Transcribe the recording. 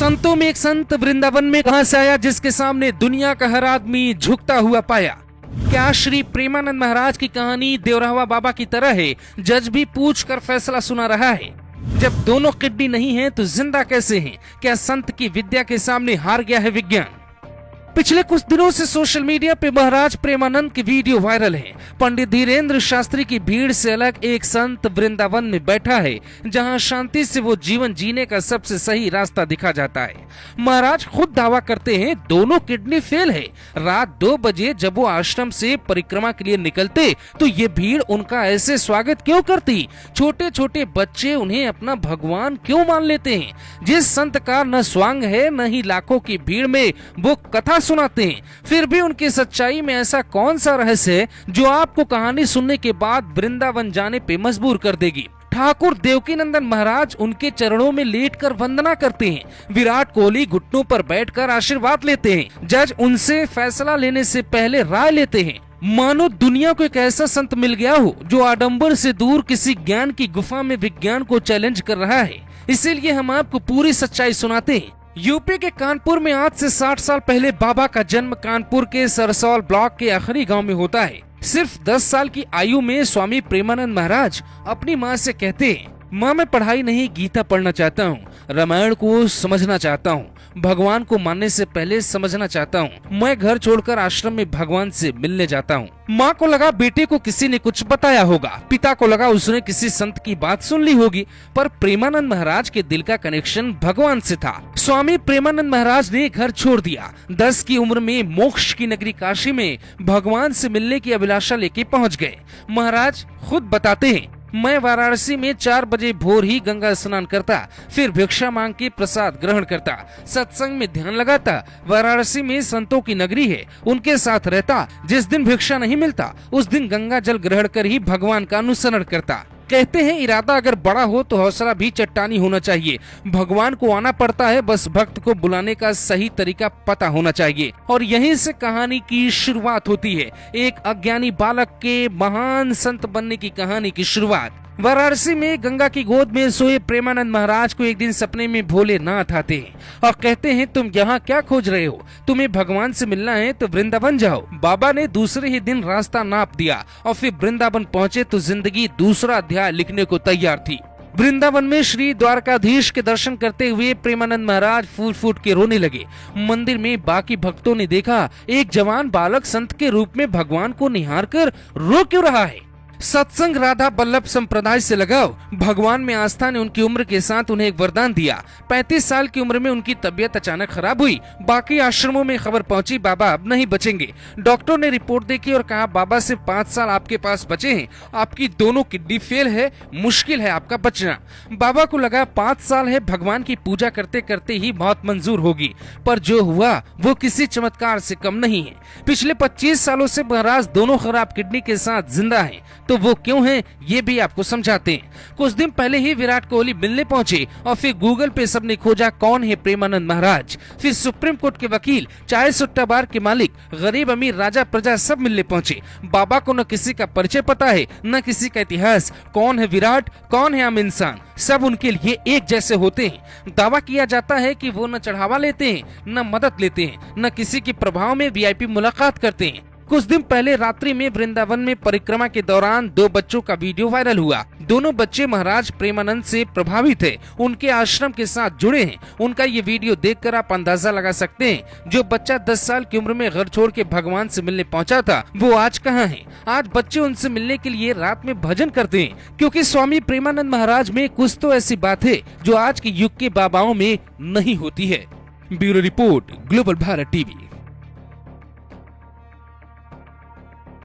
संतों में एक संत वृंदावन में कहां से आया जिसके सामने दुनिया का हर आदमी झुकता हुआ पाया। क्या श्री प्रेमानंद महाराज की कहानी देवरावा बाबा की तरह है? जज भी पूछ कर फैसला सुना रहा है। जब दोनों किडनी नहीं है तो जिंदा कैसे हैं? क्या संत की विद्या के सामने हार गया है विज्ञान? पिछले कुछ दिनों से सोशल मीडिया पे महाराज प्रेमानंद की वीडियो वायरल है। पंडित धीरेन्द्र शास्त्री की भीड़ से अलग एक संत वृंदावन में बैठा है, जहां शांति से वो जीवन जीने का सबसे सही रास्ता दिखा जाता है। महाराज खुद दावा करते हैं दोनों किडनी फेल है। रात 2 बजे जब वो आश्रम से परिक्रमा के लिए निकलते तो ये भीड़ उनका ऐसे स्वागत क्यों करती? छोटे छोटे बच्चे उन्हें अपना भगवान क्यों मान लेते हैं? जिस संत का न स्वांग है न ही लाखों की भीड़ में वो कथा सुनाते हैं, फिर भी उनकी सच्चाई में ऐसा कौन सा रहस्य है जो आपको कहानी सुनने के बाद वृंदावन जाने पे मजबूर कर देगी? ठाकुर देवकीनंदन महाराज उनके चरणों में लेटकर वंदना करते हैं। विराट कोहली घुटनों पर बैठकर आशीर्वाद लेते हैं। जज उनसे फैसला लेने से पहले राय लेते हैं। मानो दुनिया को एक ऐसा संत मिल गया हो जो आडंबर से दूर किसी ज्ञान की गुफा में विज्ञान को चैलेंज कर रहा है। इसीलिए हम आपको पूरी सच्चाई सुनाते हैं। यूपी के कानपुर में आज से 60 साल पहले बाबा का जन्म कानपुर के सरसौल ब्लॉक के आखिरी गांव में होता है। सिर्फ 10 साल की आयु में स्वामी प्रेमानंद महाराज अपनी माँ से कहते हैं, माँ मैं पढ़ाई नहीं गीता पढ़ना चाहता हूँ, रामायण को समझना चाहता हूँ, भगवान को मानने से पहले समझना चाहता हूँ। मैं घर छोड़कर आश्रम में भगवान से मिलने जाता हूँ। माँ को लगा बेटे को किसी ने कुछ बताया होगा, पिता को लगा उसने किसी संत की बात सुन ली होगी, पर प्रेमानंद महाराज के दिल का कनेक्शन भगवान से था। स्वामी प्रेमानंद महाराज ने घर छोड़ दिया। 10 की उम्र में मोक्ष की नगरी काशी में भगवान से मिलने की अभिलाषा लेके पहुँच गए। महाराज खुद बताते हैं, मैं वाराणसी में 4 बजे भोर ही गंगा स्नान करता, फिर भिक्षा मांग के प्रसाद ग्रहण करता, सत्संग में ध्यान लगाता। वाराणसी में संतों की नगरी है, उनके साथ रहता। जिस दिन भिक्षा नहीं मिलता उस दिन गंगा जल ग्रहण कर ही भगवान का अनुसरण करता। कहते हैं इरादा अगर बड़ा हो तो हौसला भी चट्टानी होना चाहिए। भगवान को आना पड़ता है, बस भक्त को बुलाने का सही तरीका पता होना चाहिए। और यहीं से कहानी की शुरुआत होती है। एक अज्ञानी बालक के महान संत बनने की कहानी की शुरुआत। वाराणसी में गंगा की गोद में सोए प्रेमानंद महाराज को एक दिन सपने में भोलेनाथ आते हैं और कहते हैं, तुम यहाँ क्या खोज रहे हो? तुम्हें भगवान से मिलना है तो वृंदावन जाओ। बाबा ने दूसरे ही दिन रास्ता नाप दिया और फिर वृंदावन पहुँचे तो जिंदगी दूसरा अध्याय लिखने को तैयार थी। वृंदावन में श्री द्वारकाधीश के दर्शन करते हुए प्रेमानंद महाराज फूट फूट के रोने लगे। मंदिर में बाकी भक्तों ने देखा एक जवान बालक संत के रूप में भगवान को निहार कर रो क्यों रहा है। सत्संग राधा बल्लभ संप्रदाय से लगाओ। भगवान में आस्था ने उनकी उम्र के साथ उन्हें एक वरदान दिया। 35 साल की उम्र में उनकी तबीयत अचानक खराब हुई। बाकी आश्रमों में खबर पहुंची, बाबा अब नहीं बचेंगे। डॉक्टर ने रिपोर्ट देखी और कहा, बाबा से 5 साल आपके पास बचे हैं, आपकी दोनों किडनी फेल है, मुश्किल है आपका बचना। बाबा को लगा 5 साल है, भगवान की पूजा करते करते ही मौत मंजूर होगी, पर जो हुआ वो किसी चमत्कार से कम नहीं है। पिछले 25 सालों से महाराज दोनों खराब किडनी के साथ जिंदा है, तो वो क्यों हैं ये भी आपको समझाते हैं। कुछ दिन पहले ही विराट कोहली मिलने पहुंचे और फिर गूगल पे सबने खोजा कौन है प्रेमानंद महाराज। फिर सुप्रीम कोर्ट के वकील, चाय सुट्टा बार के मालिक, गरीब अमीर, राजा प्रजा सब मिलने पहुंचे। बाबा को न किसी का परिचय पता है न किसी का इतिहास। कौन है विराट, कौन है आम इंसान, सब उनके लिए एक जैसे होते हैं। दावा किया जाता है कि वो न चढ़ावा लेते हैं, न मदद लेते हैं, न किसी के प्रभाव में वीआईपी मुलाकात करते हैं। कुछ दिन पहले रात्रि में वृंदावन में परिक्रमा के दौरान 2 बच्चों का वीडियो वायरल हुआ। दोनों बच्चे महाराज प्रेमानंद से प्रभावित है, उनके आश्रम के साथ जुड़े हैं। उनका ये वीडियो देखकर आप अंदाजा लगा सकते हैं जो बच्चा 10 साल की उम्र में घर छोड़ के भगवान से मिलने पहुंचा था वो आज कहाँ है। आज बच्चे उनसे मिलने के लिए रात में भजन करते हैं, क्योंकि स्वामी प्रेमानंद महाराज में कुछ तो ऐसी बात है जो आज के युग के बाबाओं में नहीं होती है। Bureau report, global Bharat TV.